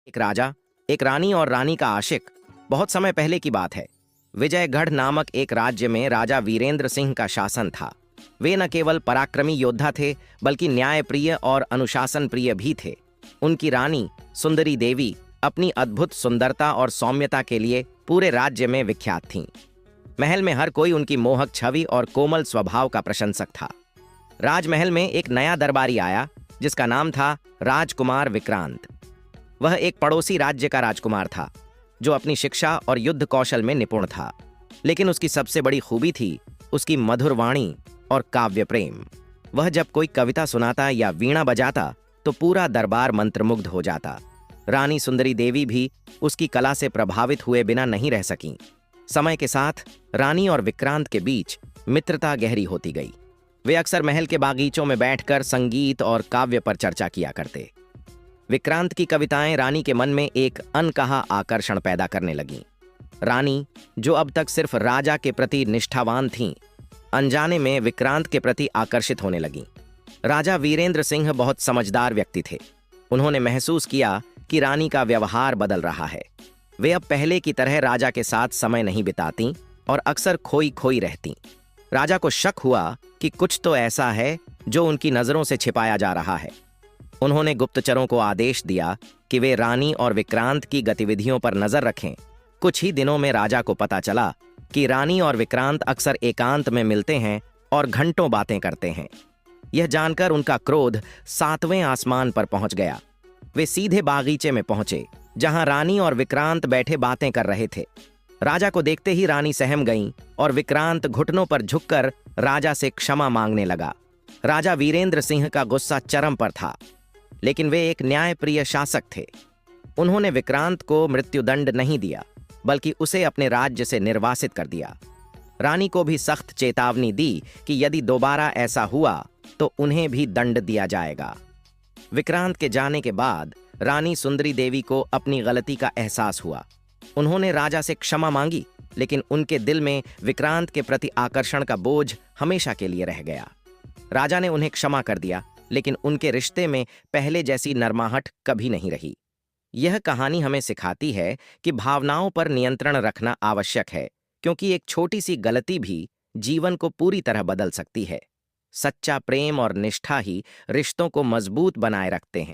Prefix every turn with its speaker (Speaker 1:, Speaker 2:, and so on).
Speaker 1: एक राजा, एक रानी और रानी का आशिक। बहुत समय पहले की बात है। विजयगढ़ नामक एक राज्य में राजा वीरेंद्र सिंह का शासन था। वे न केवल पराक्रमी योद्धा थे, बल्कि न्यायप्रिय और अनुशासन प्रिय भी थे। उनकी रानी सुंदरी देवी अपनी अद्भुत सुंदरता और सौम्यता के लिए पूरे राज्य में विख्यात थीं। महल में हर कोई उनकी मोहक छवि और कोमल स्वभाव का प्रशंसक था। राजमहल में एक नया दरबारी आया, जिसका नाम था राजकुमार विक्रांत। वह एक पड़ोसी राज्य का राजकुमार था, जो अपनी शिक्षा और युद्ध कौशल में निपुण था। लेकिन उसकी सबसे बड़ी खूबी थी उसकी मधुर वाणी और काव्य प्रेम। वह जब कोई कविता सुनाता या वीणा बजाता तो पूरा दरबार मंत्रमुग्ध हो जाता। रानी सुंदरी देवी भी उसकी कला से प्रभावित हुए बिना नहीं रह सकीं। समय के साथ रानी और विक्रांत के बीच मित्रता गहरी होती गई। वे अक्सर महल के बागीचों में बैठकर संगीत और काव्य पर चर्चा किया करते। विक्रांत की कविताएं रानी के मन में एक अनकहा आकर्षण पैदा करने लगीं। रानी, जो अब तक सिर्फ राजा के प्रति निष्ठावान थीं, अनजाने में विक्रांत के प्रति आकर्षित होने लगीं। राजा वीरेंद्र सिंह बहुत समझदार व्यक्ति थे। उन्होंने महसूस किया कि रानी का व्यवहार बदल रहा है। वे अब पहले की तरह राजा के साथ समय नहीं बितातीं और अक्सर खोई खोई रहतीं। राजा को शक हुआ कि कुछ तो ऐसा है जो उनकी नजरों से छिपाया जा रहा है। उन्होंने गुप्तचरों को आदेश दिया कि वे रानी और विक्रांत की गतिविधियों पर नजर रखें। कुछ ही दिनों में राजा को पता चला कि रानी और विक्रांत अक्सर एकांत में मिलते हैं और घंटों बातें करते हैं। यह जानकर उनका क्रोध 7वें आसमान पर पहुंच गया। वे सीधे बागीचे में पहुंचे, जहां रानी और विक्रांत बैठे बातें कर रहे थे। राजा को देखते ही रानी सहम गईं और विक्रांत घुटनों पर झुककर राजा से क्षमा मांगने लगा। राजा वीरेंद्र सिंह का गुस्सा चरम पर था, लेकिन वे एक न्यायप्रिय शासक थे। उन्होंने विक्रांत को मृत्युदंड नहीं दिया, बल्कि उसे अपने राज्य से निर्वासित कर दिया। रानी को भी सख्त चेतावनी दी कि यदि दोबारा ऐसा हुआ तो उन्हें भी दंड दिया जाएगा। विक्रांत के जाने के बाद रानी सुंदरी देवी को अपनी गलती का एहसास हुआ। उन्होंने राजा से क्षमा मांगी, लेकिन उनके दिल में विक्रांत के प्रति आकर्षण का बोझ हमेशा के लिए रह गया। राजा ने उन्हें क्षमा कर दिया, लेकिन उनके रिश्ते में पहले जैसी नरमाहट कभी नहीं रही। यह कहानी हमें सिखाती है कि भावनाओं पर नियंत्रण रखना आवश्यक है, क्योंकि एक छोटी सी गलती भी जीवन को पूरी तरह बदल सकती है। सच्चा प्रेम और निष्ठा ही रिश्तों को मजबूत बनाए रखते हैं।